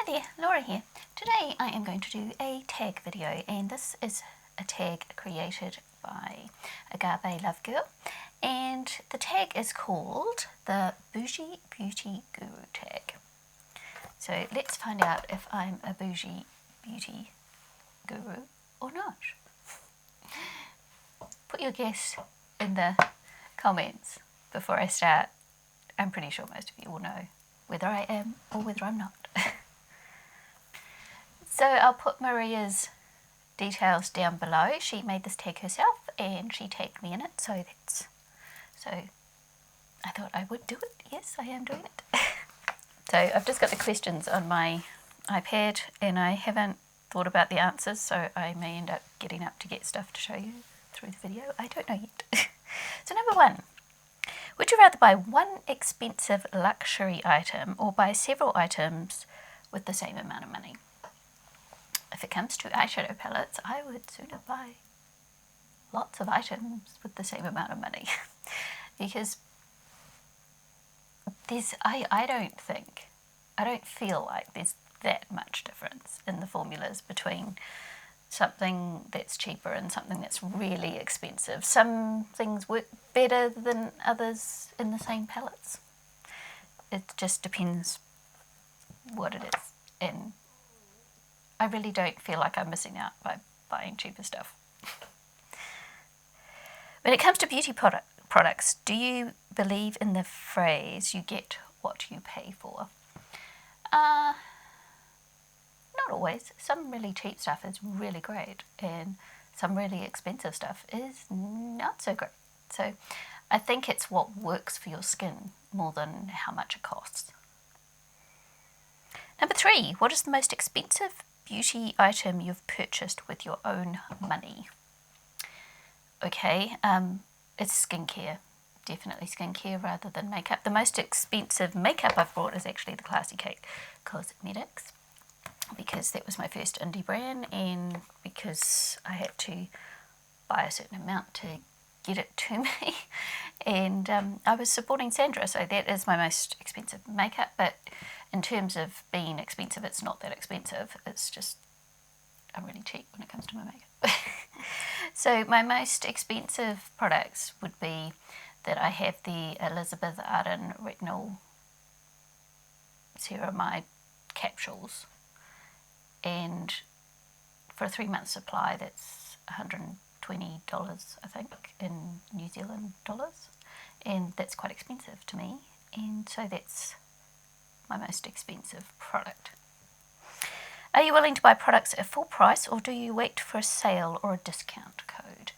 there, Laura here. Today I am going to do a tag video, and this is a tag created by Agapelovegirl, and the tag is called the Boujee Beauty Guru Tag. So let's find out if I'm a Boujee Beauty Guru or not. Put your guess in the comments before I start. I'm pretty sure most of you will know whether I am or whether I'm not. So I'll put Maria's details down below. She made this tag herself and she tagged me in it, so I thought I would do it. Yes, I am doing it. So I've just got the questions on my iPad and I haven't thought about the answers, so I may end up getting up to get stuff to show you through the video. I don't know yet. So number 1. Would you rather buy one expensive luxury item or buy several items with the same amount of money? If it comes to eyeshadow palettes, I would sooner buy lots of items with the same amount of money. Because I don't feel like there's that much difference in the formulas between something that's cheaper and something that's really expensive. Some things work better than others in the same palettes. It just depends what it is, and I really don't feel like I'm missing out by buying cheaper stuff. When it comes to beauty products, do you believe in the phrase, you get what you pay for? Not always. Some really cheap stuff is really great, and some really expensive stuff is not so great. So I think it's what works for your skin more than how much it costs. Number 3, what is the most expensive beauty item you've purchased with your own money? Okay, it's skincare. Definitely skincare rather than makeup. The most expensive makeup I've bought is actually the Classy Cake Cosmetics, because that was my first indie brand, and because I had to buy a certain amount to get it to me, and I was supporting Sandra, so that is my most expensive makeup. But in terms of being expensive, it's not that expensive. It's just I'm really cheap when it comes to my makeup. So my most expensive products would be that I have the Elizabeth Arden Retinol Ceramide capsules, and for a 3-month supply that's $120, I think, in New Zealand dollars, and that's quite expensive to me, and so that's my most expensive product. Are you willing to buy products at full price, or do you wait for a sale or a discount code?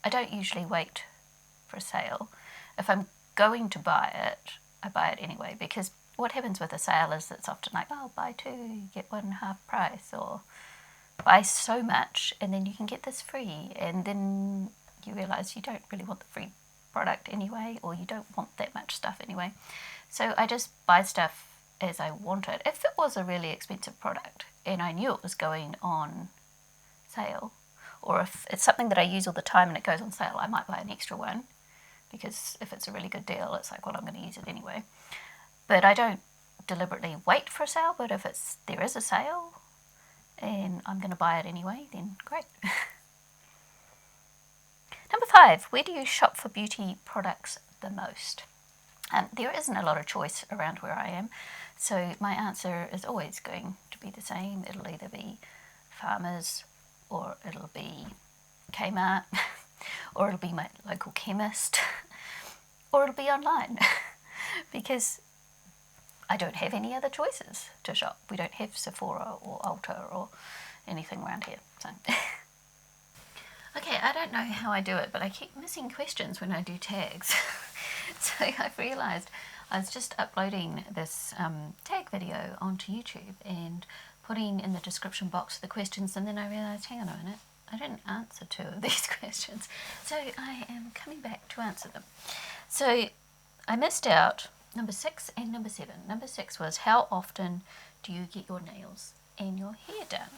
I don't usually wait for a sale. If I'm going to buy it, I buy it anyway, because what happens with a sale is it's often like, oh, buy 2, get 1 half price, or buy so much and then you can get this free, and then you realise you don't really want the free product anyway, or you don't want that much stuff anyway. So I just buy stuff as I want it. If it was a really expensive product and I knew it was going on sale, or if it's something that I use all the time and it goes on sale, I might buy an extra one, because if it's a really good deal, it's like, well, I'm going to use it anyway. But I don't deliberately wait for a sale, but if there is a sale and I'm going to buy it anyway, then great. Number 5, where do you shop for beauty products the most? There isn't a lot of choice around where I am, so my answer is always going to be the same. It'll either be Farmers, or it'll be Kmart, or it'll be my local chemist, or it'll be online, because I don't have any other choices to shop. We don't have Sephora or Ulta or anything around here. So. Okay, I don't know how I do it, but I keep missing questions when I do tags. So I've realised I was just uploading this tag video onto YouTube and putting in the description box the questions, and then I realised, hang on a minute, I didn't answer 2 of these questions. So I am coming back to answer them. So I missed out number 6 and number 7. Number 6 was, how often do you get your nails and your hair done?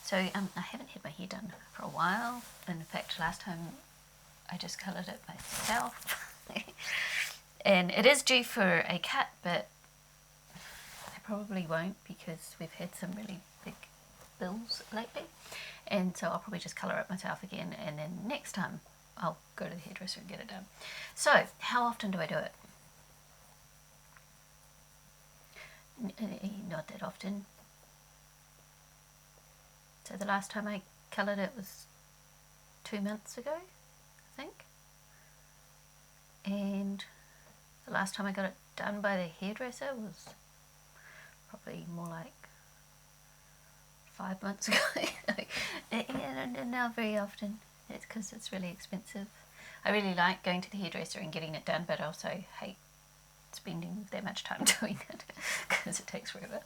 So I haven't had my hair done for a while. In fact, last time I just coloured it myself. And it is due for a cut, but I probably won't because we've had some really big bills lately. And so I'll probably just colour it myself again, and then next time I'll go to the hairdresser and get it done. So, how often do I do it? Not that often. So the last time I coloured it was 2 months ago, I think. And the last time I got it done by the hairdresser was probably more like 5 months ago. And now very often. It's because it's really expensive. I really like going to the hairdresser and getting it done, but I also hate spending that much time doing it because it takes forever.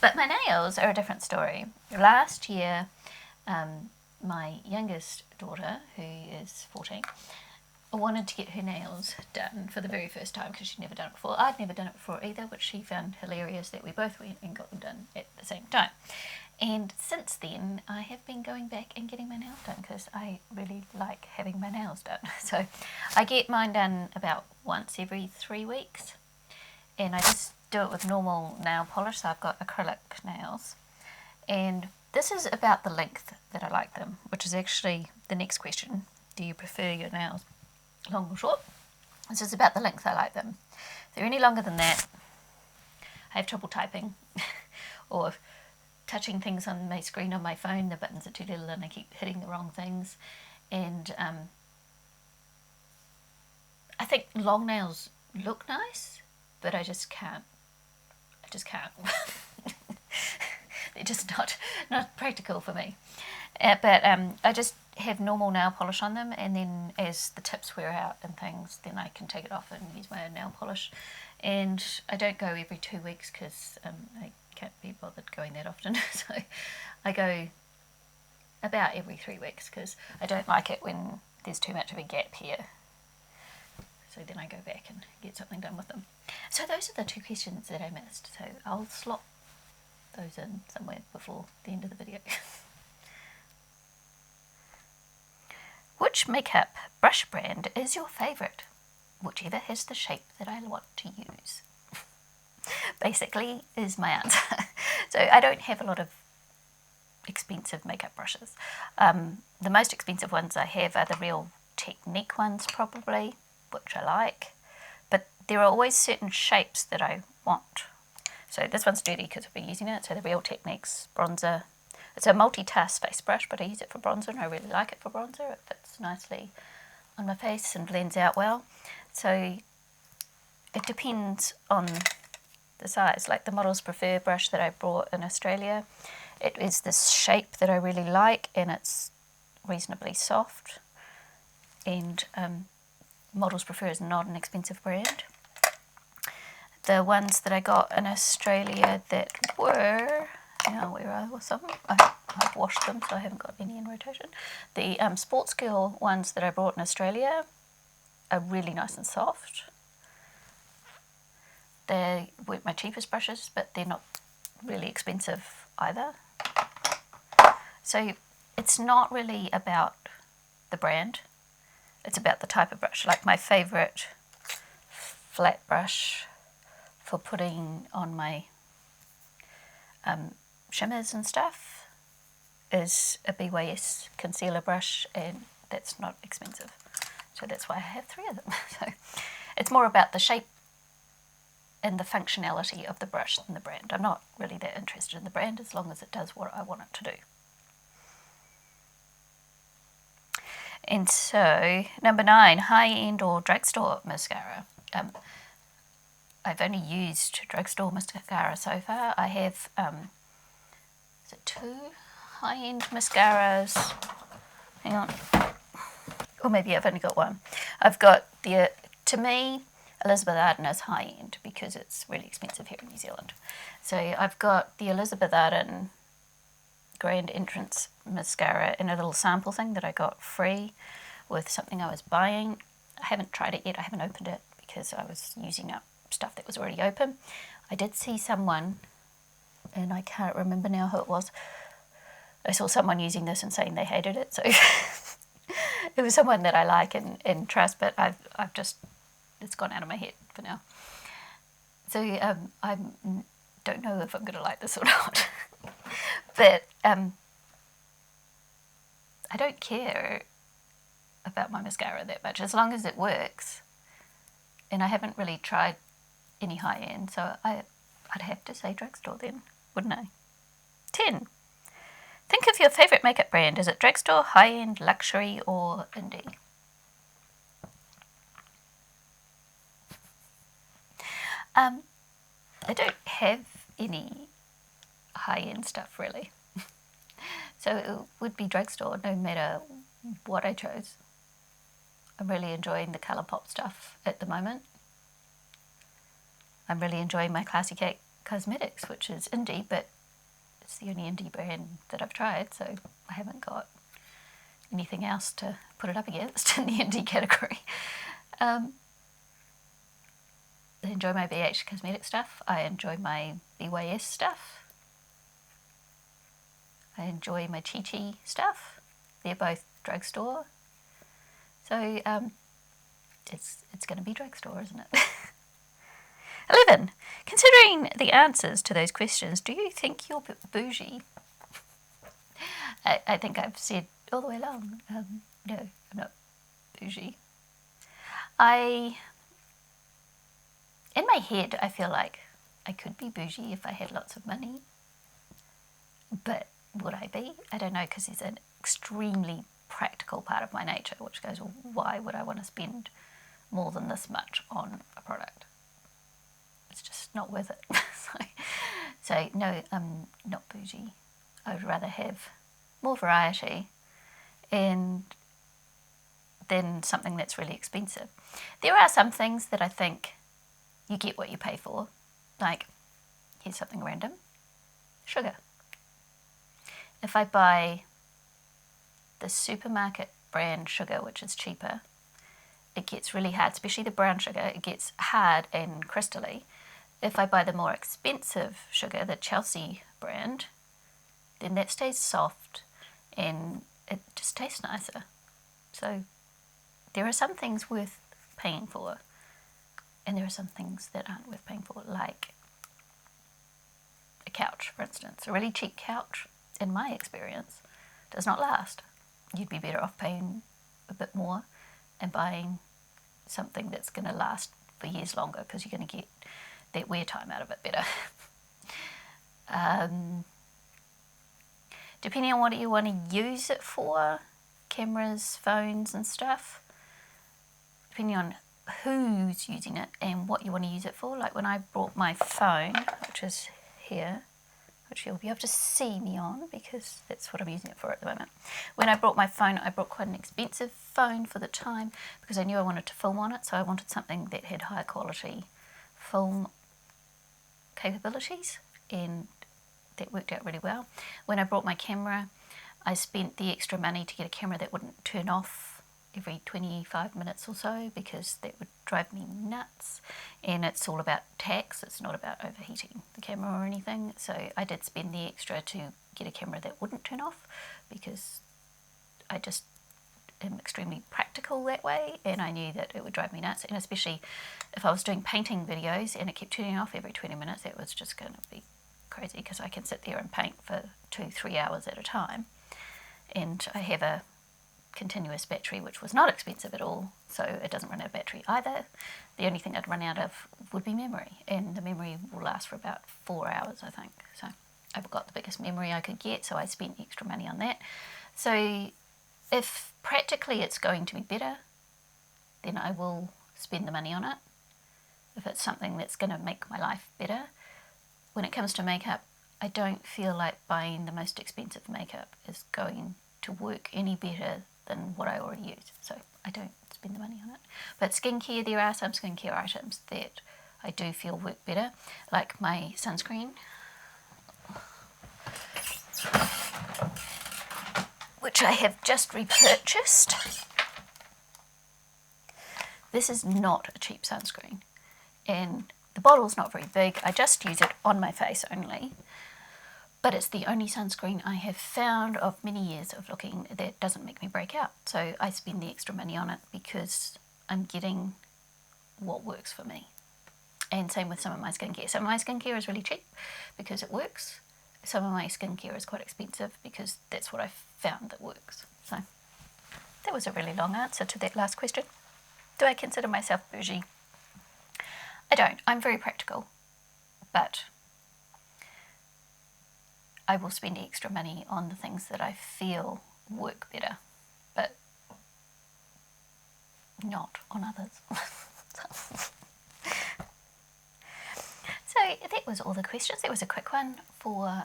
But my nails are a different story. Last year, my youngest daughter, who is 14, wanted to get her nails done for the very first time because she'd never done it before. I'd never done it before either, which she found hilarious that we both went and got them done at the same time. And since then, I have been going back and getting my nails done because I really like having my nails done. So I get mine done about once every 3 weeks, and I just do it with normal nail polish. So I've got acrylic nails, and this is about the length that I like them, which is actually the next question. Do you prefer your nails long or short? This is about the length I like them. If they're any longer than that, I have trouble typing or touching things on my screen on my phone. The buttons are too little and I keep hitting the wrong things. And I think long nails look nice, but I just can't. They're just not practical for me. But I just have normal nail polish on them, and then as the tips wear out and things, then I can take it off and use my own nail polish. And I don't go every 2 weeks because I can't be bothered going that often. So I go about every 3 weeks because I don't like it when there's too much of a gap here. So then I go back and get something done with them. So those are the 2 questions that I missed. So I'll slot those in somewhere before the end of the video. Which makeup brush brand is your favourite? Whichever has the shape that I want to use. Basically is my answer. So I don't have a lot of expensive makeup brushes. The most expensive ones I have are the Real Technique ones probably, which I like. But there are always certain shapes that I want. So this one's dirty because I've been using it. So the Real Techniques bronzer. It's a multi-task face brush, but I use it for bronzer and I really like it for bronzer. It fits nicely on my face and blends out well. So it depends on the size. Like the Models Prefer brush that I bought in Australia, it is this shape that I really like and it's reasonably soft. And Models Prefer is not an expensive brand. The ones that I got in Australia that were, where are some? I've washed them, so I haven't got any in rotation. The Sports Girl ones that I bought in Australia are really nice and soft. They weren't my cheapest brushes, but they're not really expensive either. So it's not really about the brand, it's about the type of brush. Like my favourite flat brush for putting on my shimmers and stuff is a BYS concealer brush, and that's not expensive. So that's why I have 3 of them. So it's more about the shape and the functionality of the brush than the brand. I'm not really that interested in the brand as long as it does what I want it to do. And so, number 9, high-end or drugstore mascara. I've only used drugstore mascara so far. I have, is it 2 high-end mascaras? Hang on. Or maybe I've only got 1. I've got to me, Elizabeth Arden is high-end because it's really expensive here in New Zealand. So I've got the Elizabeth Arden Grand Entrance mascara in a little sample thing that I got free with something I was buying. I haven't tried it yet. I haven't opened it because I was using up stuff that was already open. I did see someone, and I can't remember now who it was. I saw someone using this and saying they hated it. So it was someone that I like and trust, but I've just, it's gone out of my head for now. So I don't know if I'm going to like this or not. But I don't care about my mascara that much, as long as it works. And I haven't really tried any high-end, so I'd have to say Drugstore then, wouldn't I? 10. Think of your favourite makeup brand. Is it Drugstore, high-end, luxury, or indie? I don't have any high-end stuff really. So it would be Drugstore no matter what I chose. I'm really enjoying the Colourpop stuff at the moment. I'm really enjoying my Classy Cake Cosmetics, which is indie, but it's the only indie brand that I've tried, so I haven't got anything else to put it up against in the indie category. I enjoy my BH Cosmetic stuff. I enjoy my BYS stuff. I enjoy my Chi Chi stuff. They're both Drugstore. So it's going to be Drugstore, isn't it? 11. Considering the answers to those questions, do you think you're bougie? I think I've said all the way along, no, I'm not bougie. In my head, I feel like I could be bougie if I had lots of money. But would I be? I don't know, because there's an extremely practical part of my nature which goes, well, why would I want to spend more than this much on a product? It's just not worth it. So no, I'm not bougie. I would rather have more variety and than something that's really expensive. There are some things that I think you get what you pay for. Like, here's something random. Sugar. If I buy the supermarket brand sugar, which is cheaper, it gets really hard, especially the brown sugar. It gets hard and crystally. If I buy the more expensive sugar, the Chelsea brand, then that stays soft and it just tastes nicer. So there are some things worth paying for, and there are some things that aren't worth paying for, like a couch, for instance. A really cheap couch, in my experience, does not last. You'd be better off paying a bit more and buying something that's going to last for years longer, because you're going to get that wear time out of it better. Depending on what you want to use it for, cameras, phones and stuff, depending on who's using it and what you want to use it for. Like when I brought my phone, which is here, which you'll be able to see me on because that's what I'm using it for at the moment. When I brought my phone, I brought quite an expensive phone for the time because I knew I wanted to film on it, so I wanted something that had high quality film capabilities, and that worked out really well. When I brought my camera, I spent the extra money to get a camera that wouldn't turn off every 25 minutes or so, because that would drive me nuts. And it's all about tax, it's not about overheating the camera or anything. So I did spend the extra to get a camera that wouldn't turn off, because I just am extremely practical that way, and I knew that it would drive me nuts. And especially if I was doing painting videos and it kept turning off every 20 minutes, it was just going to be crazy, because I can sit there and paint for 2-3 hours at a time. And I have a continuous battery, which was not expensive at all, so it doesn't run out of battery either. The only thing I'd run out of would be memory, and the memory will last for about 4 hours, I think. So I got the biggest memory I could get, so I spent extra money on that. So if practically it's going to be better, then I will spend the money on it. If it's something that's going to make my life better. When it comes to makeup, I don't feel like buying the most expensive makeup is going to work any better than what I already use, so I don't spend the money on it. But skincare, there are some skincare items that I do feel work better, like my sunscreen, which I have just repurchased. This is not a cheap sunscreen, and the bottle's not very big. I just use it on my face only. But it's the only sunscreen I have found of many years of looking that doesn't make me break out. So I spend the extra money on it because I'm getting what works for me. And same with some of my skincare. Some of my skincare is really cheap because it works. Some of my skincare is quite expensive because that's what I've found that works. So that was a really long answer to that last question. Do I consider myself bougie? I don't. I'm very practical, but I will spend extra money on the things that I feel work better, but not on others. So that was all the questions. That was a quick one for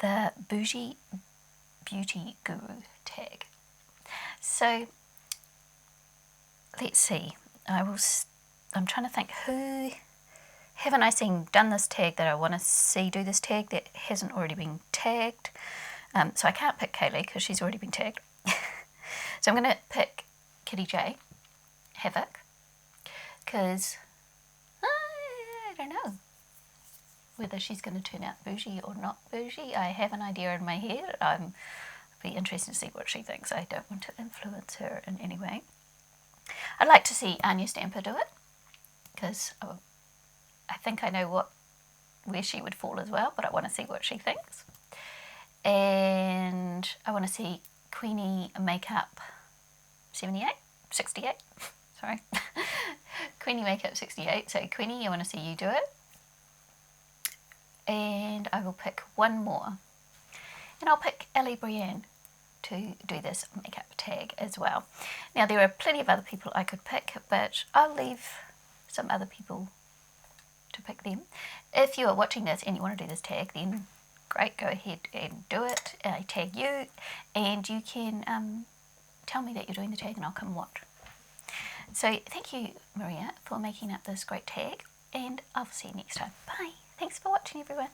the Boujee Beauty Guru Tag. So let's see. I'm trying to think, who haven't I seen done this tag that I want to see do this tag that hasn't already been tagged? So I can't pick Kaylee because she's already been tagged. So I'm going to pick Kitty J, Havoc, because I don't know whether she's going to turn out bougie or not bougie. I have an idea in my head. I'd be interested to see what she thinks. I don't want to influence her in any way. I'd like to see Anya Stamper do it because I think I know where she would fall as well, but I want to see what she thinks. And I want to see Queenie Makeup 68, sorry. Queenie Makeup 68, so Queenie, I want to see you do it. And I will pick one more. And I'll pick Ellie Brienne to do this makeup tag as well. Now there are plenty of other people I could pick, but I'll leave some other people to pick them. If you are watching this and you want to do this tag, then great, go ahead and do it. I tag you, and you can tell me that you're doing the tag and I'll come watch. So thank you, Maria, for making up this great tag, and I'll see you next time. Bye. Thanks for watching, everyone.